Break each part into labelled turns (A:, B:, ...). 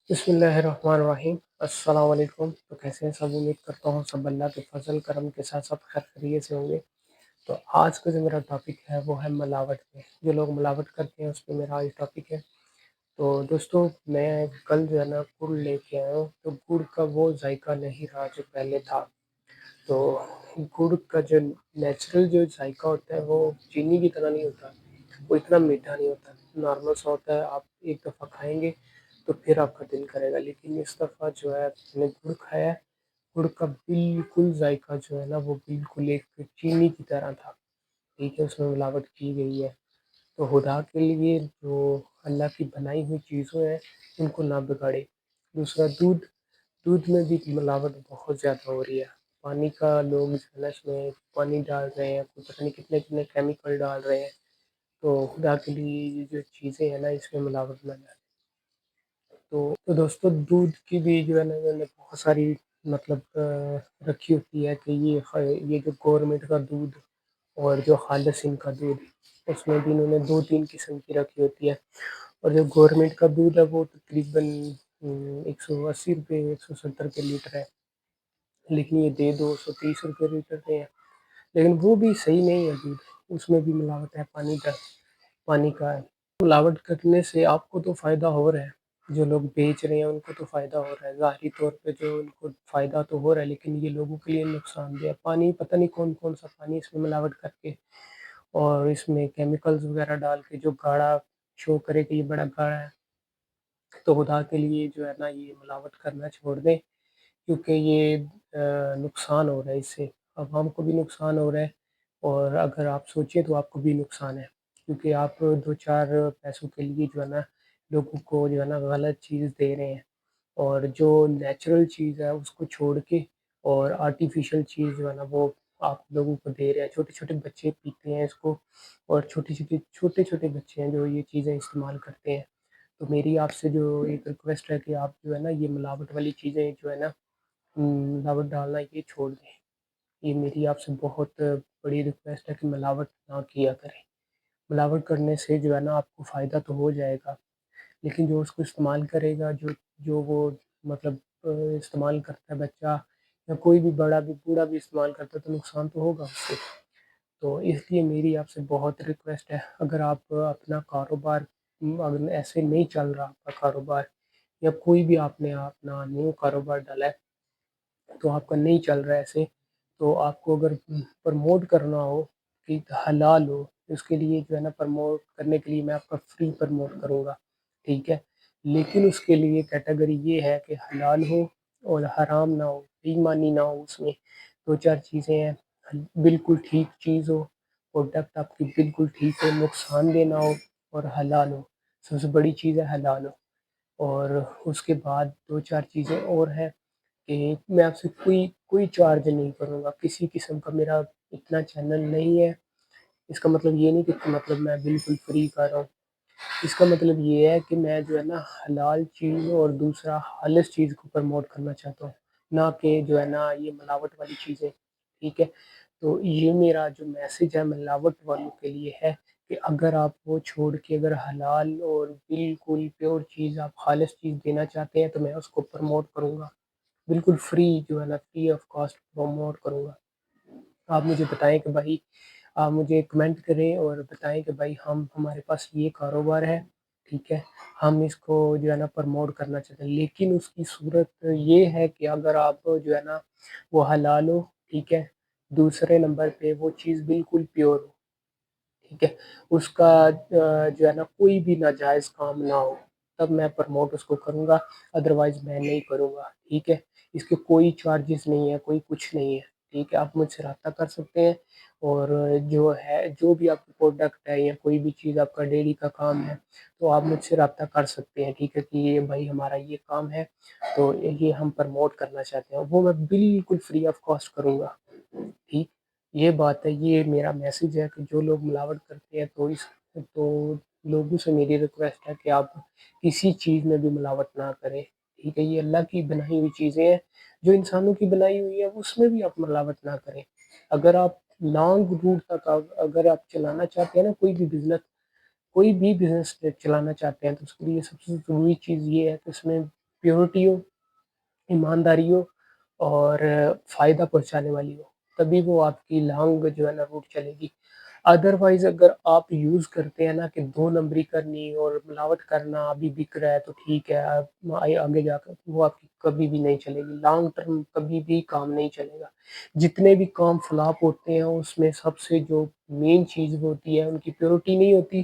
A: बिस्मिल्लाहिर्रहमानिर्रहीम। अस्सलाम वालेकुम। तो कैसे हैं सब? उम्मीद करता हूँ सब अल्लाह के फजल करम के साथ सब खैर खैरियत से होंगे। तो आज का जो मेरा टॉपिक है वो है मिलावट पे। जो लोग मिलावट करते हैं उस पे मेरा आज टॉपिक है। तो दोस्तों, मैं कल जो है ना गुड़ लेके आया हूँ, तो गुड़ का वो जायका नहीं रहा जो पहले था। तो गुड़ का जो नेचुरल जो जायका होता है वो चीनी की तरह नहीं होता, वो इतना मीठा नहीं होता, नॉर्मल सा होता है। आप एक दफ़ा खाएंगे तो फिर आपका दिल करेगा, लेकिन इस दफ़ा जो है मैंने गुड़ खाया है। गुड़ का बिल्कुल जायका जो है ना वो बिल्कुल एक चीनी की तरह था। ठीक है, उसमें मिलावट की गई है। तो खुदा के लिए जो अल्लाह की बनाई हुई चीज़ों हैं उनको ना बिगाड़े। दूसरा, दूध दूध में भी मिलावट बहुत ज़्यादा हो रही है। पानी का लोग जो है ना इसमें पानी डाल रहे हैं, पता नहीं कितने कितने केमिकल डाल रहे हैं। तो खुदा के लिए ये जो चीज़ें हैं ना इसमें मिलावट ना डालें। तो दोस्तों, दूध की भी जो है ना इन्होंने बहुत सारी मतलब रखी होती है कि ये जो गवर्नमेंट का दूध और जो खालिस इनका दूध, उसमें भी इन्होंने 2-3 किस्म की रखी होती है। और जो गवर्नमेंट का दूध है वो तकरीबन 180 रुपये 170 रुपये लीटर है, लेकिन ये दे 230 रुपये लीटर दे हैं। लेकिन वो भी सही नहीं है दूध, उसमें भी मिलावट है, पानी का है। मिलावट करने से आपको तो फ़ायदा हो रहा है, जो लोग बेच रहे हैं उनको तो फ़ायदा हो रहा है, ज़ाहिरी तौर पे जो उनको फ़ायदा तो हो रहा है, लेकिन ये लोगों के लिए नुकसानदेह है। पानी पता नहीं कौन-कौन सा पानी इसमें मिलावट करके और इसमें केमिकल्स वगैरह डाल के जो गाढ़ा शो करे कि ये बड़ा गाढ़ा है। तो खुदा के लिए जो है ना ये मिलावट करना छोड़ दें, क्योंकि ये नुकसान हो रहा है इससे, आवाम को भी नुकसान हो रहा है और अगर आप सोचिए तो आपको भी नुकसान है, क्योंकि आप 2-4 पैसों के लिए जो है ना लोगों को जो है ना गलत चीज़ दे रहे हैं और जो नेचुरल चीज़ है उसको छोड़ के और आर्टिफ़िशियल चीज़ जो है ना वो आप लोगों को दे रहे हैं। छोटे-छोटे बच्चे पीते हैं इसको और छोटे-छोटे बच्चे हैं जो ये चीज़ें इस्तेमाल करते हैं। तो मेरी आपसे जो एक रिक्वेस्ट है कि आप जो है ना ये मिलावट वाली चीज़ें जो है ना मिलावट डालना ये छोड़ दें। ये मेरी आपसे बहुत बड़ी रिक्वेस्ट है कि मिलावट ना किया करें। मिलावट करने से जो है ना आपको फ़ायदा तो हो जाएगा, लेकिन जो उसको इस्तेमाल करेगा, जो जो वो मतलब इस्तेमाल करता है बच्चा या कोई भी बड़ा भी बूढ़ा भी इस्तेमाल करता है तो नुकसान तो होगा उससे। तो इसलिए मेरी आपसे बहुत रिक्वेस्ट है, अगर आप अपना कारोबार अगर ऐसे नहीं चल रहा आपका कारोबार या कोई भी आपने अपना न्यू कारोबार डाला है, तो आपका नहीं चल रहा है ऐसे, तो आपको अगर प्रमोट करना हो कि हलाल हो, उसके लिए जो है ना प्रमोट करने के लिए मैं आपका फ्री प्रमोट करूँगा, ठीक है? लेकिन उसके लिए कैटेगरी ये है कि हलाल हो और हराम ना हो, बेईमानी ना हो उसमें। 2-4 चीज़ें हैं, बिल्कुल ठीक चीज़ हो, प्रोडक्ट आपकी बिल्कुल ठीक हो, नुकसानदेह ना हो और हलाल हो। सबसे बड़ी चीज़ है हलाल हो। और उसके बाद 2-4 चीज़ें और हैं कि मैं आपसे कोई कोई चार्ज नहीं करूँगा, किसी किस्म का मेरा इतना चैनल नहीं है। इसका मतलब ये नहीं कि मतलब मैं बिल्कुल फ्री कर रहा हूँ। इसका मतलब ये है कि मैं जो है ना हलाल चीज़ और दूसरा खालिस चीज़ को प्रमोट करना चाहता हूँ, ना कि जो है ना ये मिलावट वाली चीज़ें, ठीक है? तो ये मेरा जो मैसेज है मिलावट वालों के लिए है कि अगर आप वो छोड़ के अगर हलाल और बिल्कुल प्योर चीज़ आप खालिस चीज़ देना चाहते हैं तो मैं उसको प्रमोट करूँगा। बिल्कुल फ्री जो है ना फ्री ऑफ कॉस्ट प्रमोट करूँगा। आप मुझे बताएँ कि भाई आप मुझे कमेंट करें और बताएँ कि भाई हम हमारे पास ये कारोबार है, ठीक है? हम इसको जो है ना प्रमोट करना चाहते हैं, लेकिन उसकी सूरत ये है कि अगर आप जो है ना वो हलाल हो, ठीक है? दूसरे नंबर पे वो चीज़ बिल्कुल प्योर हो, ठीक है? उसका जो है ना कोई भी नाजायज़ काम ना हो, तब मैं प्रमोट उसको करूँगा, अदरवाइज़ मैं नहीं करूँगा, ठीक है? इसके कोई चार्जेज़ नहीं है, कोई कुछ नहीं है, ठीक है? आप मुझसे राब्ता कर सकते हैं और जो है जो भी आपका प्रोडक्ट है या कोई भी चीज़ आपका डेली का काम है, तो आप मुझसे राब्ता कर सकते हैं, ठीक है? कि ये भाई हमारा ये काम है, तो ये हम प्रमोट करना चाहते हैं, वो मैं बिल्कुल फ्री ऑफ कॉस्ट करूँगा, ठीक? ये बात है, ये मेरा मैसेज है कि जो लोग मिलावट करते हैं तो लोगों से मेरी रिक्वेस्ट है कि आप किसी चीज़ में भी मिलावट ना करें, ठीक है? ये अल्लाह की बनाई हुई चीज़ें हैं, जो इंसानों की बनाई हुई है उसमें भी आप मिलावट ना करें। अगर आप लॉन्ग रूट तक अगर आप चलाना चाहते हैं ना कोई भी बिज़नेस चलाना चाहते हैं तो उसके लिए सबसे ज़रूरी चीज़ ये है कि उसमें پیورٹی ہو، ایمانداری ہو اور فائدہ پہنچانے والی ہو، تبھی وہ آپ کی لانگ جو ہے نا روٹ چلے گی۔ ادروائز اگر آپ یوز کرتے ہیں نا کہ دو نمبری کرنی اور ملاوٹ کرنا، ابھی بک رہا ہے تو ٹھیک ہے، آگے جا کر وہ آپ کی کبھی بھی نہیں چلے گی، لانگ ٹرم کبھی بھی کام نہیں چلے گا۔ جتنے بھی کام فلاپ ہوتے ہیں اس میں سب سے جو مین چیز ہوتی ہے ان کی پیورٹی نہیں ہوتی،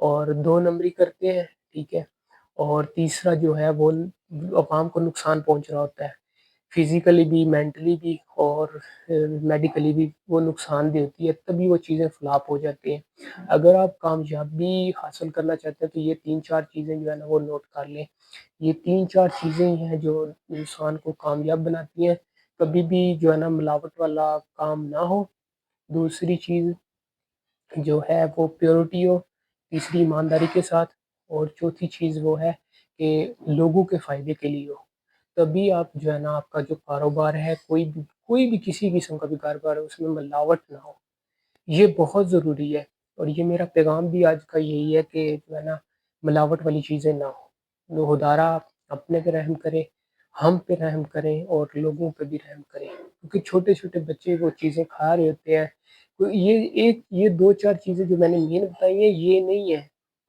A: اور دو نمبری کرتے ہیں، ٹھیک ہے، اور تیسرا جو ہے وہ عوام کو نقصان پہنچ رہا ہوتا ہے، فزیکلی بھی، مینٹلی بھی اور میڈیکلی بھی وہ نقصان دہ ہوتی ہے، تبھی وہ چیزیں فلاپ ہو جاتی ہیں۔ اگر آپ کامیابی حاصل کرنا چاہتے ہیں تو یہ 3-4 چیزیں جو ہے نا وہ نوٹ کر لیں۔ یہ 3-4 چیزیں ہی ہیں جو انسان کو کامیاب بناتی ہیں، کبھی بھی جو ہے نا ملاوٹ والا کام نہ ہو۔ دوسری چیز جو ہے وہ پیورٹی ہو، تیسری ایمانداری کے ساتھ، اور چوتھی چیز وہ ہے کہ لوگوں کے فائدے کے لیے ہو، تبھی آپ جو ہے نا آپ کا جو کاروبار ہے، کوئی بھی کسی قسم کا بھی کاروبار ہے، اس میں ملاوٹ نہ ہو، یہ بہت ضروری ہے۔ اور یہ میرا پیغام بھی آج کا یہی ہے کہ جو ہے نا ملاوٹ والی چیزیں نہ ہو، خدارا اپنے پہ رحم کرے، ہم پہ رحم کریں اور لوگوں پہ بھی رحم کریں، کیونکہ چھوٹے چھوٹے بچے وہ چیزیں کھا رہے ہوتے ہیں۔ یہ 2-4 چیزیں جو میں نے مین بتائی ہیں یہ نہیں ہے،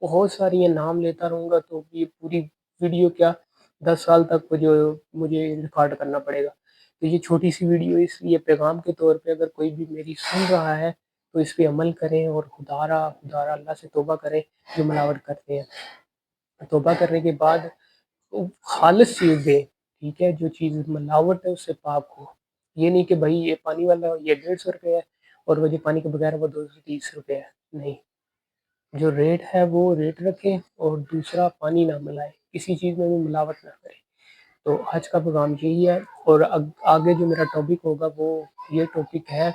A: بہت ساری ہیں، نام لیتا رہوں گا تو یہ پوری ویڈیو کیا 10 سال تک جو مجھے ریکارڈ کرنا پڑے گا۔ تو یہ چھوٹی سی ویڈیو اس لیے پیغام کے طور پہ، اگر کوئی بھی میری سن رہا ہے تو اس پہ عمل کریں اور خدارا اللہ سے توبہ کریں جو ملاوٹ کرتے ہیں۔ توبہ کرنے کے بعد خالص چیز دے، ٹھیک ہے، جو چیز ملاوٹ ہے اس سے پاک ہو۔ یہ نہیں کہ بھائی یہ پانی والا یہ 150 روپے ہے اور وہ جو پانی کے بغیر وہ 230 روپے ہے، نہیں، جو ریٹ ہے وہ ریٹ رکھیں اور دوسرا پانی نہ ملائے، کسی چیز میں بھی ملاوٹ نہ کریں۔ تو آج کا پیغام یہی ہے، اور آگے جو میرا ٹاپک ہوگا وہ یہ ٹاپک ہے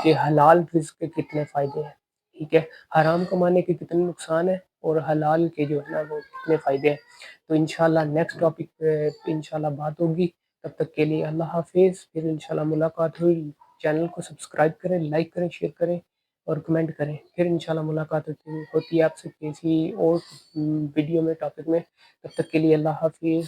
A: کہ حلال رزق کے کتنے فائدے ہیں، ٹھیک ہے، حرام کمانے کے کتنے نقصان ہیں اور حلال کے جو ہے نا وہ کتنے فائدے ہیں۔ تو انشاءاللہ نیکسٹ ٹاپک پہ انشاءاللہ بات ہوگی، تب تک کے لیے اللہ حافظ، پھر انشاءاللہ ملاقات ہوئی۔ چینل کو سبسکرائب کریں، لائک کریں، شیئر کریں اور کمنٹ کریں، پھر انشاءاللہ ملاقات ہوتی ہے آپ سے کسی اور ویڈیو میں، ٹاپک میں، تب تک کے لیے اللہ حافظ۔